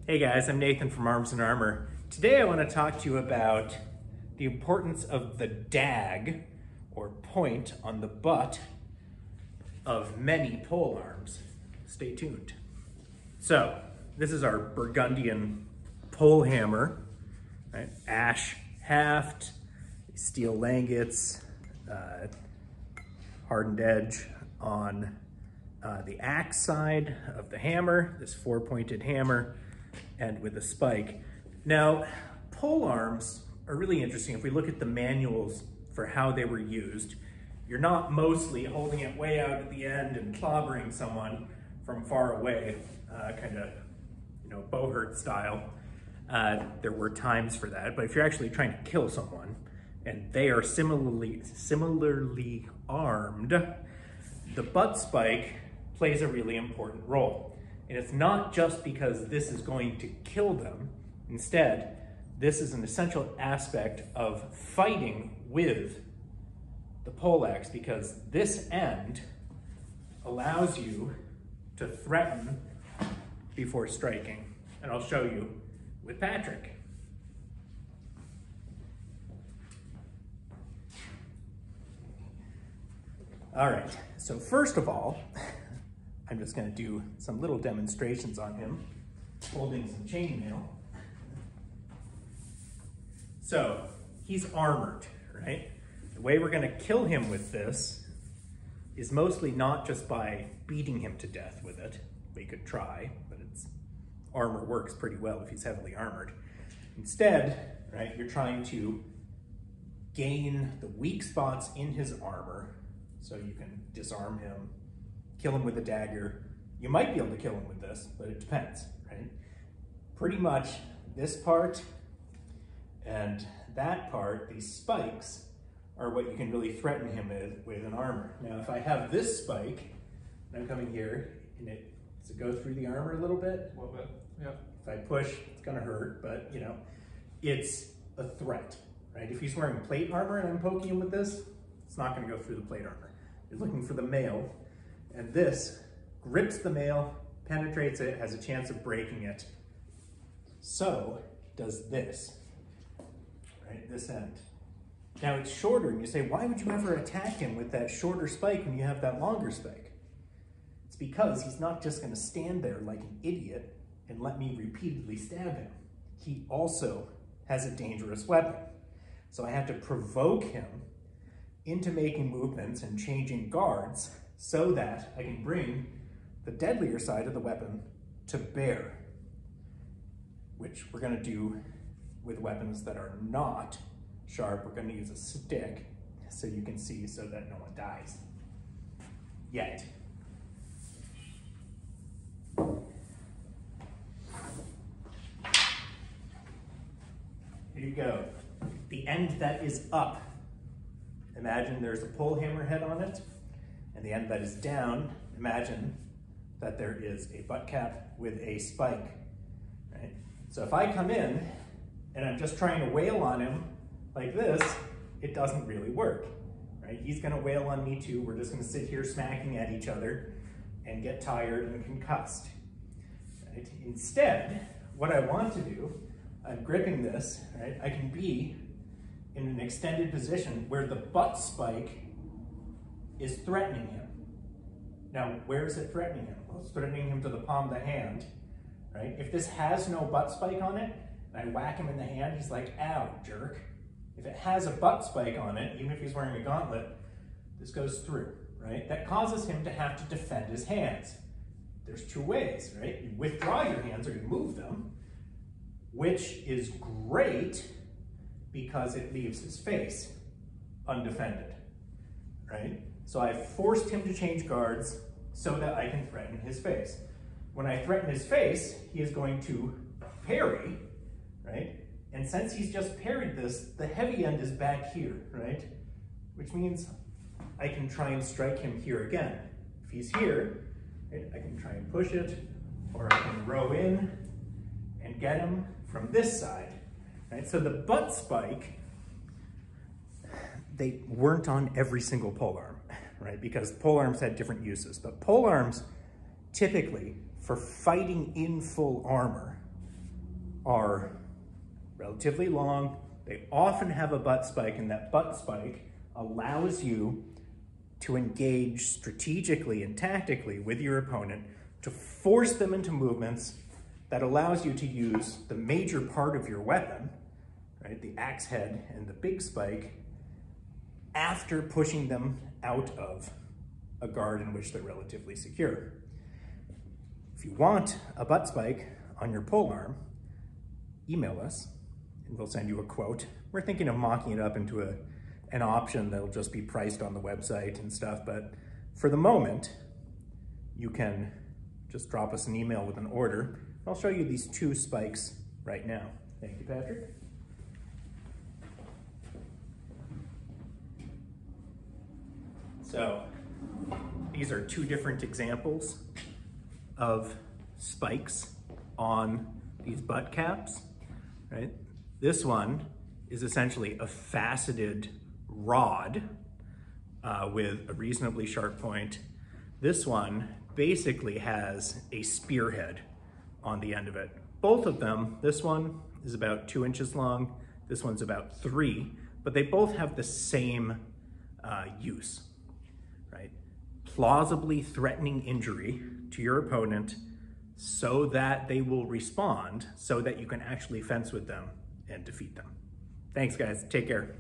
Hey guys, I'm Nathan from Arms and Armor. Today I want to talk to you about the importance of the dag, or point, on the butt of many polearms. Stay tuned. So, this is our Burgundian pole hammer, right? Ash haft, steel langets, hardened edge on the axe side of the hammer, this four-pointed hammer, and with a spike. Now, polearms are really interesting. If we look at the manuals for how they were used, you're not mostly holding it way out at the end and clobbering someone from far away, kind of, Bohert style. There were times for that, but if you're actually trying to kill someone and they are similarly armed, the butt spike plays a really important role. And it's not just because this is going to kill them. Instead, this is an essential aspect of fighting with the poleaxe, because this end allows you to threaten before striking. And I'll show you with Patrick. All right, so first of all, I'm just going to do some little demonstrations on him, holding some chainmail. So, he's armored, right? The way we're going to kill him with this is mostly not just by beating him to death with it. We could try, but armor works pretty well if he's heavily armored. Instead, right, you're trying to gain the weak spots in his armor so you can disarm him, kill him with a dagger. You might be able to kill him with this, but it depends, right? Pretty much this part and that part, these spikes, are what you can really threaten him with an armor. Now, if I have this spike, and I'm coming here, and does it go through the armor a little bit? A little bit, yeah. If I push, it's gonna hurt, but it's a threat, right? If he's wearing plate armor and I'm poking him with this, it's not gonna go through the plate armor. You're looking for the mail, and this grips the mail, penetrates it, has a chance of breaking it. So does this, right? This end. Now it's shorter, and you say, why would you ever attack him with that shorter spike when you have that longer spike? It's because he's not just gonna stand there like an idiot and let me repeatedly stab him. He also has a dangerous weapon. So I have to provoke him into making movements and changing guards so that I can bring the deadlier side of the weapon to bear, which we're gonna do with weapons that are not sharp. We're gonna use a stick so you can see, so that no one dies. Yet. Here you go. The end that is up. Imagine there's a pole hammer head on it, and the end that is down, imagine that there is a butt cap with a spike, right? So if I come in and I'm just trying to wail on him like this, it doesn't really work, right? He's gonna wail on me too. We're just gonna sit here smacking at each other and get tired and concussed, right? Instead, what I want to do, I'm gripping this, right? I can be in an extended position where the butt spike is threatening him. Now, where is it threatening him? Well, it's threatening him to the palm of the hand, right? If this has no butt spike on it, and I whack him in the hand, he's like, ow, jerk. If it has a butt spike on it, even if he's wearing a gauntlet, this goes through, right? That causes him to have to defend his hands. There's two ways, right? You withdraw your hands or you move them, which is great because it leaves his face undefended, right? So I've forced him to change guards so that I can threaten his face. When I threaten his face, he is going to parry, right? And since he's just parried this, the heavy end is back here, right? Which means I can try and strike him here again. If he's here, right, I can try and push it, or I can row in and get him from this side, right? So the butt spike, they weren't on every single polearm, right? Because polearms had different uses, but polearms typically, for fighting in full armor, are relatively long. They often have a butt spike, and that butt spike allows you to engage strategically and tactically with your opponent to force them into movements that allows you to use the major part of your weapon, right, the axe head and the big spike, after pushing them out of a guard in which they're relatively secure. If you want a butt spike on your polearm, email us and we'll send you a quote. We're thinking of mocking it up into an option that'll just be priced on the website and stuff, but for the moment, you can just drop us an email with an order. I'll show you these 2 spikes right now. Thank you, Patrick. So these are 2 different examples of spikes on these butt caps, right? This one is essentially a faceted rod with a reasonably sharp point. This one basically has a spearhead on the end of it. Both of them, this one is about 2 inches long, this one's about 3, but they both have the same use, right? Plausibly threatening injury to your opponent so that they will respond, so that you can actually fence with them and defeat them. Thanks, guys. Take care.